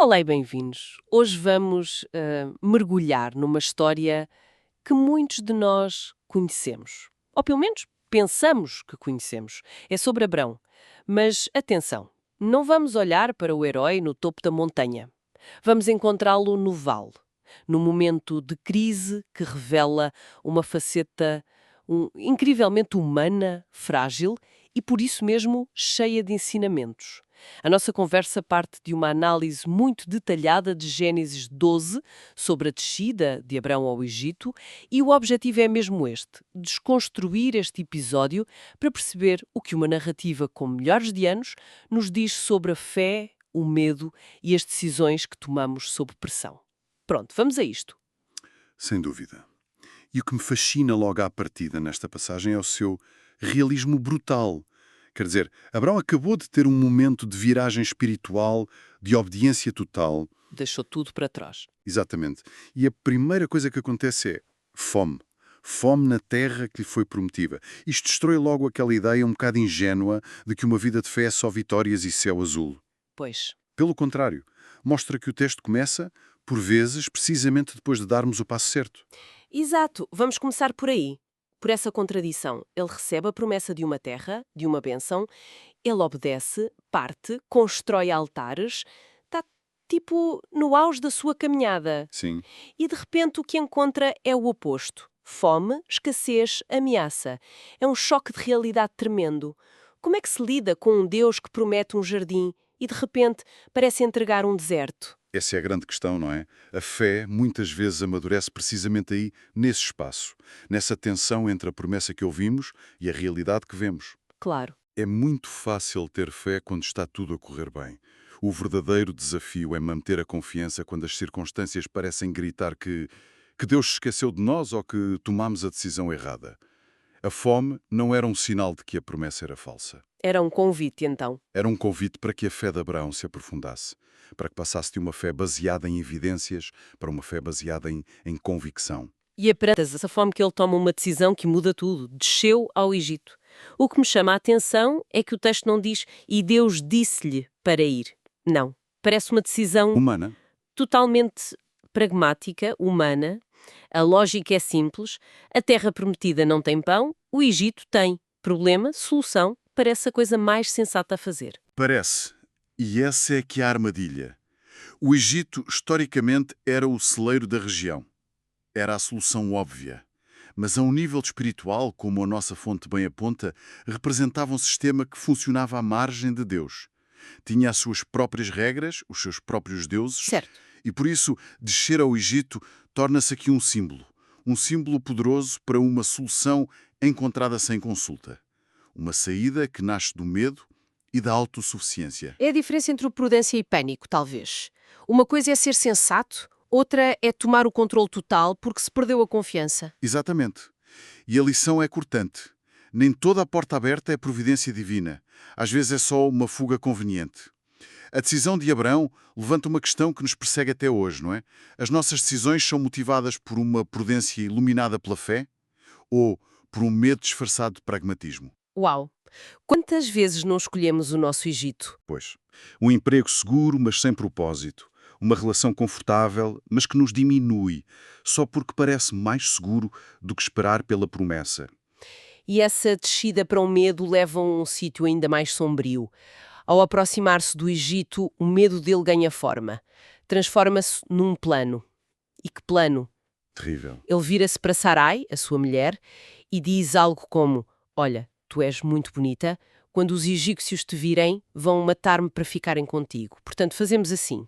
Olá e bem-vindos. Hoje vamos mergulhar numa história que muitos de nós conhecemos. Ou pelo menos pensamos que conhecemos. É sobre Abrão. Mas atenção, não vamos olhar para o herói no topo da montanha. Vamos encontrá-lo no vale, no momento de crise que revela uma faceta incrivelmente humana, frágil e por isso mesmo cheia de ensinamentos. A nossa conversa parte de uma análise muito detalhada de Gênesis 12 sobre a descida de Abrão ao Egito e o objetivo é mesmo este: desconstruir este episódio para perceber o que uma narrativa com milhares de anos nos diz sobre a fé, o medo e as decisões que tomamos sob pressão. Pronto, vamos a isto. Sem dúvida. E o que me fascina logo à partida nesta passagem é o seu realismo brutal. Quer dizer, Abraão acabou de ter um momento de viragem espiritual, de obediência total. Deixou tudo para trás. Exatamente. E a primeira coisa que acontece é fome. Fome na terra que lhe foi prometida. Isto destrói logo aquela ideia um bocado ingênua de que uma vida de fé é só vitórias e céu azul. Pois. Pelo contrário, mostra que o texto começa, por vezes, precisamente depois de darmos o passo certo. Exato, vamos começar por aí. Por essa contradição, ele recebe a promessa de uma terra, de uma bênção, ele obedece, parte, constrói altares, está tipo no auge da sua caminhada. Sim. E de repente o que encontra é o oposto. Fome, escassez, ameaça. É um choque de realidade tremendo. Como é que se lida com um Deus que promete um jardim e de repente parece entregar um deserto? Essa é a grande questão, não é? A fé muitas vezes amadurece precisamente aí, nesse espaço, nessa tensão entre a promessa que ouvimos e a realidade que vemos. Claro. É muito fácil ter fé quando está tudo a correr bem. O verdadeiro desafio é manter a confiança quando as circunstâncias parecem gritar que Deus se esqueceu de nós ou que tomamos a decisão errada. A fome não era um sinal de que a promessa era falsa. Era um convite, então. Era um convite para que a fé de Abraão se aprofundasse, para que passasse de uma fé baseada em evidências para uma fé baseada em convicção. E é perante essa fome que ele toma uma decisão que muda tudo. Desceu ao Egito. O que me chama a atenção é que o texto não diz "e Deus disse-lhe para ir". Não. Parece uma decisão Humana? totalmente pragmática, humana. A lógica é simples. A terra prometida não tem pão, o Egito tem. Problema, solução, parece a coisa mais sensata a fazer. Parece. E essa é que é a armadilha. O Egito, historicamente, era o celeiro da região. Era a solução óbvia. Mas a um nível espiritual, como a nossa fonte bem aponta, representava um sistema que funcionava à margem de Deus. Tinha as suas próprias regras, os seus próprios deuses, Certo. e por isso descer ao Egito torna-se aqui um símbolo poderoso para uma solução encontrada sem consulta. Uma saída que nasce do medo e da autossuficiência. É a diferença entre o prudência e pânico, talvez. Uma coisa é ser sensato, outra é tomar o controle total porque se perdeu a confiança. Exatamente. E a lição é cortante. Nem toda a porta aberta é providência divina. Às vezes é só uma fuga conveniente. A decisão de Abraão levanta uma questão que nos persegue até hoje, não é? As nossas decisões são motivadas por uma prudência iluminada pela fé ou por um medo disfarçado de pragmatismo? Uau! Quantas vezes não escolhemos o nosso Egito? Pois. Um emprego seguro, mas sem propósito. Uma relação confortável, mas que nos diminui, só porque parece mais seguro do que esperar pela promessa. E essa descida para o medo leva a um sítio ainda mais sombrio. Ao aproximar-se do Egito, o medo dele ganha forma. Transforma-se num plano. E que plano? Terrível. Ele vira-se para Sarai, a sua mulher, e diz algo como: "Olha, tu és muito bonita. Quando os egípcios te virem, vão matar-me para ficarem contigo. Portanto, fazemos assim.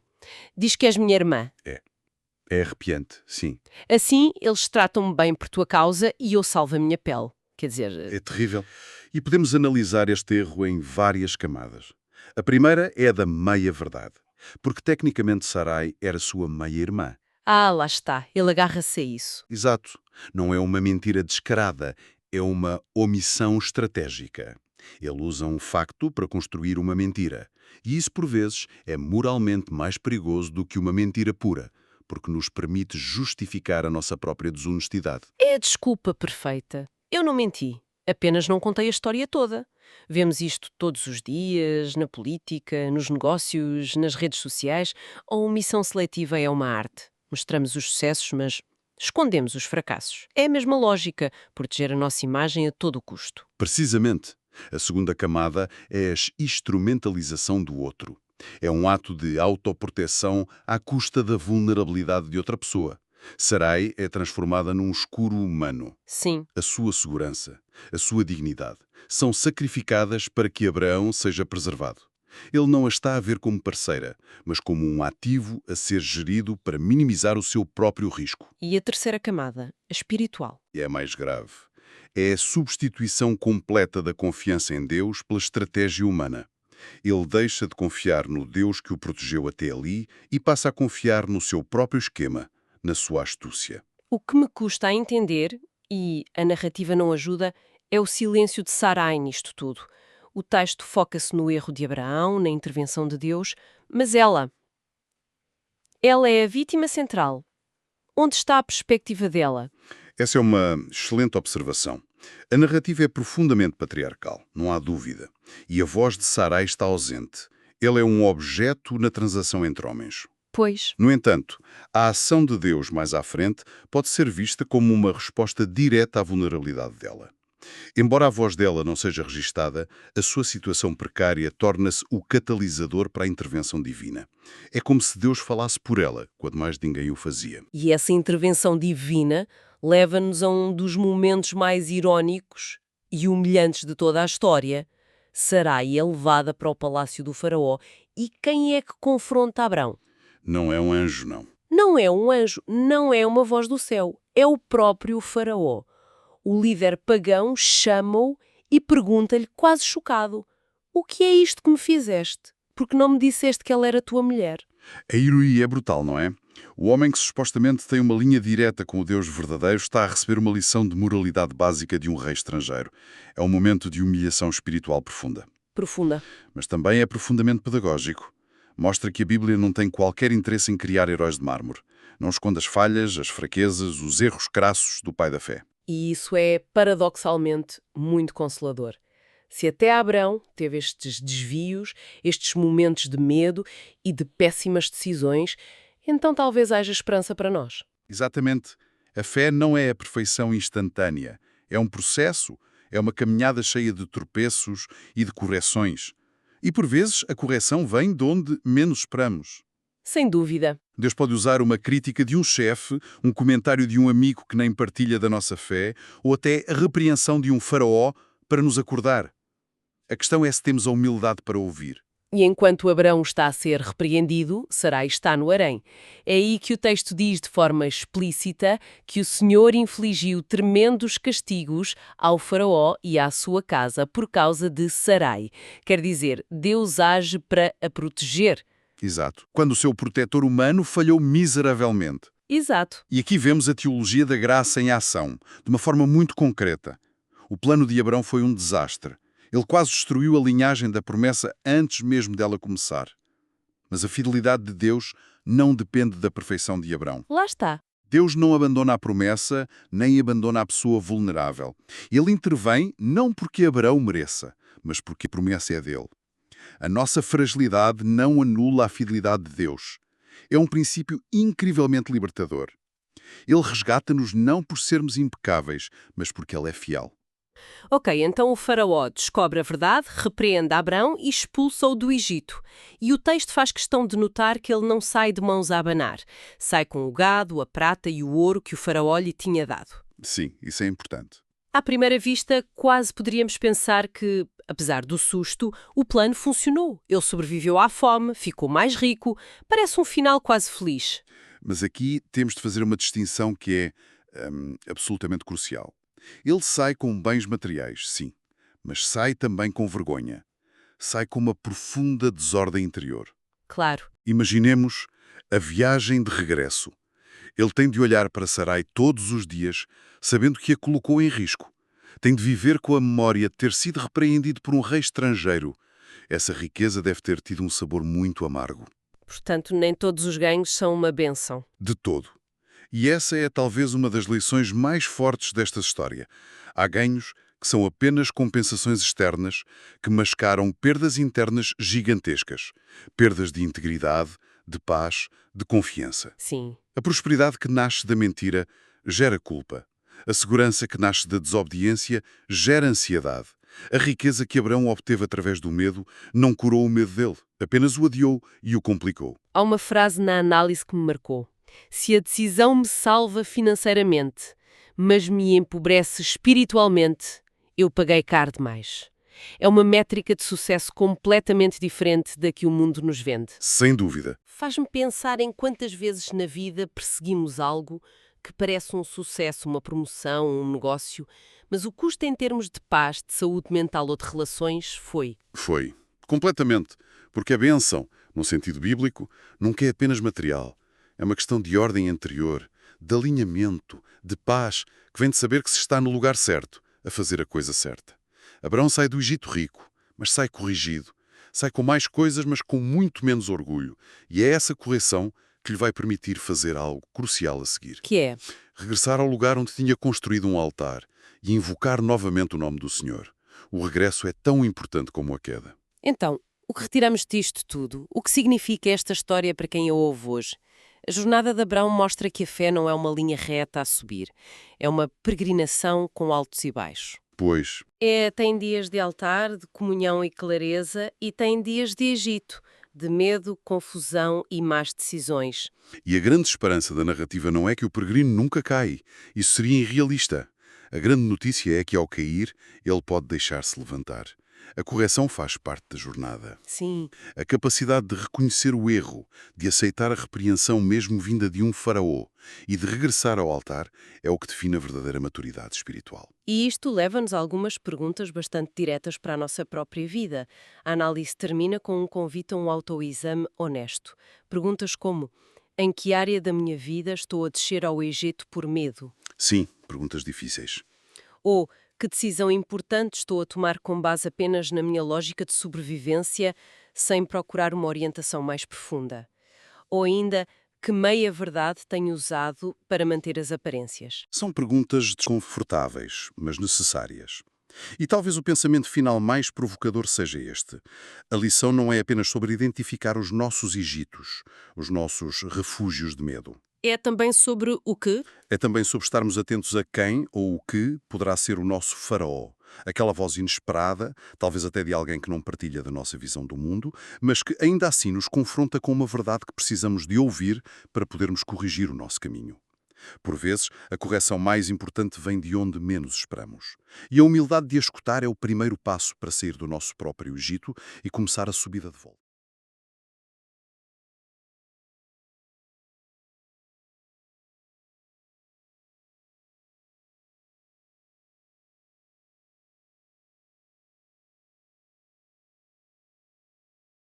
Diz que és minha irmã. É arrepiante, sim. Assim, eles tratam-me bem por tua causa e eu salvo a minha pele." Quer dizer, É terrível. E podemos analisar este erro em várias camadas. A primeira é a da meia-verdade, porque tecnicamente Sarai era sua meia-irmã. lá está, ele agarra-se a isso. Exato. Não é uma mentira descarada, é uma omissão estratégica. Ele usa um facto para construir uma mentira. E isso, por vezes, é moralmente mais perigoso do que uma mentira pura, porque nos permite justificar a nossa própria desonestidade. É a desculpa perfeita. Eu não menti. Apenas não contei a história toda. Vemos isto todos os dias, na política, nos negócios, nas redes sociais, ou missão seletiva é uma arte. Mostramos os sucessos, mas escondemos os fracassos. É a mesma lógica, proteger a nossa imagem a todo custo. Precisamente. A segunda camada é a instrumentalização do outro. É um ato de autoproteção à custa da vulnerabilidade de outra pessoa. Sarai é transformada num escudo humano. Sim, A sua segurança, a sua dignidade, são sacrificadas para que Abraão seja preservado. Ele não a está a ver como parceira, mas como um ativo a ser gerido para minimizar o seu próprio risco. e a terceira camada, a espiritual. E é mais grave. É a substituição completa da confiança em Deus pela estratégia humana. Ele deixa de confiar no Deus que o protegeu até ali e passa a confiar no seu próprio esquema, na sua astúcia. O que me custa a entender, e a narrativa não ajuda, é o silêncio de Sarai nisto tudo. O texto foca-se no erro de Abraão, na intervenção de Deus, mas ela é a vítima central. Onde está a perspectiva dela? Essa é uma excelente observação. A narrativa é profundamente patriarcal, não há dúvida. E a voz de Sarai está ausente. Ele é um objeto na transação entre homens. Pois, No entanto, a ação de Deus mais à frente pode ser vista como uma resposta direta à vulnerabilidade dela. Embora a voz dela não seja registada, a sua situação precária torna-se o catalisador para a intervenção divina. É como se Deus falasse por ela, quando mais ninguém o fazia. e essa intervenção divina leva-nos a um dos momentos mais irónicos e humilhantes de toda a história. Sarai é levada para o palácio do faraó e quem é que confronta Abrão? Não é um anjo, não. Não é um anjo, não é uma voz do céu, é o próprio faraó. O líder pagão chama-o e pergunta-lhe, quase chocado: "O que é isto que me fizeste? Porque não me disseste que ela era tua mulher?" A ironia é brutal, não é? O homem que supostamente tem uma linha direta com o Deus verdadeiro está a receber uma lição de moralidade básica de um rei estrangeiro. É um momento de humilhação espiritual profunda. Profunda. Mas também é profundamente pedagógico. Mostra que a Bíblia não tem qualquer interesse em criar heróis de mármore. Não esconde as falhas, as fraquezas, os erros crassos do pai da fé. E isso é, paradoxalmente, muito consolador. Se até Abrão teve estes desvios, estes momentos de medo e de péssimas decisões, então talvez haja esperança para nós. Exatamente. A fé não é a perfeição instantânea. É um processo, é uma caminhada cheia de tropeços e de correções. E por vezes a correção vem de onde menos esperamos. Sem dúvida. Deus pode usar uma crítica de um chefe, um comentário de um amigo que nem partilha da nossa fé, ou até a repreensão de um faraó para nos acordar. A questão é se temos a humildade para ouvir. E enquanto Abrão está a ser repreendido, Sarai está no harém. É aí que o texto diz de forma explícita que o Senhor infligiu tremendos castigos ao faraó e à sua casa por causa de Sarai. Quer dizer, Deus age para a proteger. Exato. Quando o seu protetor humano falhou miseravelmente. Exato. E aqui vemos a teologia da graça em ação, de uma forma muito concreta. O plano de Abrão foi um desastre. Ele quase destruiu a linhagem da promessa antes mesmo dela começar. Mas a fidelidade de Deus não depende da perfeição de Abrão. Lá está. Deus não abandona a promessa, nem abandona a pessoa vulnerável. Ele intervém não porque Abrão mereça, mas porque a promessa é dele. A nossa fragilidade não anula a fidelidade de Deus. É um princípio incrivelmente libertador. Ele resgata-nos não por sermos impecáveis, mas porque Ele é fiel. Ok, então o faraó descobre a verdade, repreende Abrão e expulsa-o do Egito. E o texto faz questão de notar que ele não sai de mãos a abanar. Sai com o gado, a prata e o ouro que o faraó lhe tinha dado. Sim, isso é importante. À primeira vista, quase poderíamos pensar que, apesar do susto, o plano funcionou. Ele sobreviveu à fome, ficou mais rico. Parece um final quase feliz. Mas aqui temos de fazer uma distinção que é absolutamente crucial. Ele sai com bens materiais, sim, mas sai também com vergonha. Sai com uma profunda desordem interior. Claro. Imaginemos a viagem de regresso. Ele tem de olhar para Sarai todos os dias, sabendo que a colocou em risco. Tem de viver com a memória de ter sido repreendido por um rei estrangeiro. Essa riqueza deve ter tido um sabor muito amargo. Portanto, nem todos os ganhos são uma bênção. De todo. E essa é talvez uma das lições mais fortes desta história. Há ganhos que são apenas compensações externas que mascaram perdas internas gigantescas. Perdas de integridade, de paz, de confiança. Sim. A prosperidade que nasce da mentira gera culpa. A segurança que nasce da desobediência gera ansiedade. A riqueza que Abraão obteve através do medo não curou o medo dele, apenas o adiou e o complicou. Há uma frase na análise que me marcou. Se a decisão me salva financeiramente, mas me empobrece espiritualmente, eu paguei caro demais. É uma métrica de sucesso completamente diferente da que o mundo nos vende. Sem dúvida. Faz-me pensar em quantas vezes na vida perseguimos algo que parece um sucesso, uma promoção, um negócio, mas o custo em termos de paz, de saúde mental ou de relações foi. Foi. Completamente. Porque a bênção, no sentido bíblico, nunca é apenas material. É uma questão de ordem interior, de alinhamento, de paz, que vem de saber que se está no lugar certo, a fazer a coisa certa. Abraão sai do Egito rico, mas sai corrigido. Sai com mais coisas, mas com muito menos orgulho. E é essa correção que lhe vai permitir fazer algo crucial a seguir. Que é? Regressar ao lugar onde tinha construído um altar e invocar novamente o nome do Senhor. O regresso é tão importante como a queda. Então, o que retiramos disto tudo? O que significa esta história para quem a ouve hoje? A jornada de Abraão mostra que a fé não é uma linha reta a subir. É uma peregrinação com altos e baixos. Pois, Tem dias de altar, de comunhão e clareza, e tem dias de Egito, de medo, confusão e más decisões. e a grande esperança da narrativa não é que o peregrino nunca cai. Isso seria irrealista. A grande notícia é que, ao cair, ele pode deixar-se levantar. A correção faz parte da jornada. Sim. A capacidade de reconhecer o erro, de aceitar a repreensão mesmo vinda de um faraó e de regressar ao altar é o que define a verdadeira maturidade espiritual. E isto leva-nos a algumas perguntas bastante diretas para a nossa própria vida. A análise termina com um convite a um autoexame honesto. Perguntas como: em que área da minha vida estou a descer ao Egito por medo? Sim, perguntas difíceis. Ou que decisão importante estou a tomar com base apenas na minha lógica de sobrevivência, sem procurar uma orientação mais profunda? Ou ainda, que meia-verdade tenho usado para manter as aparências? São perguntas desconfortáveis, mas necessárias. E talvez o pensamento final mais provocador seja este. A lição não é apenas sobre identificar os nossos Egitos, os nossos refúgios de medo. É também sobre o que? É também sobre estarmos atentos a quem ou o que poderá ser o nosso faraó. Aquela voz inesperada, talvez até de alguém que não partilha da nossa visão do mundo, mas que ainda assim nos confronta com uma verdade que precisamos de ouvir para podermos corrigir o nosso caminho. Por vezes, a correção mais importante vem de onde menos esperamos. E a humildade de a escutar é o primeiro passo para sair do nosso próprio Egito e começar a subida de volta.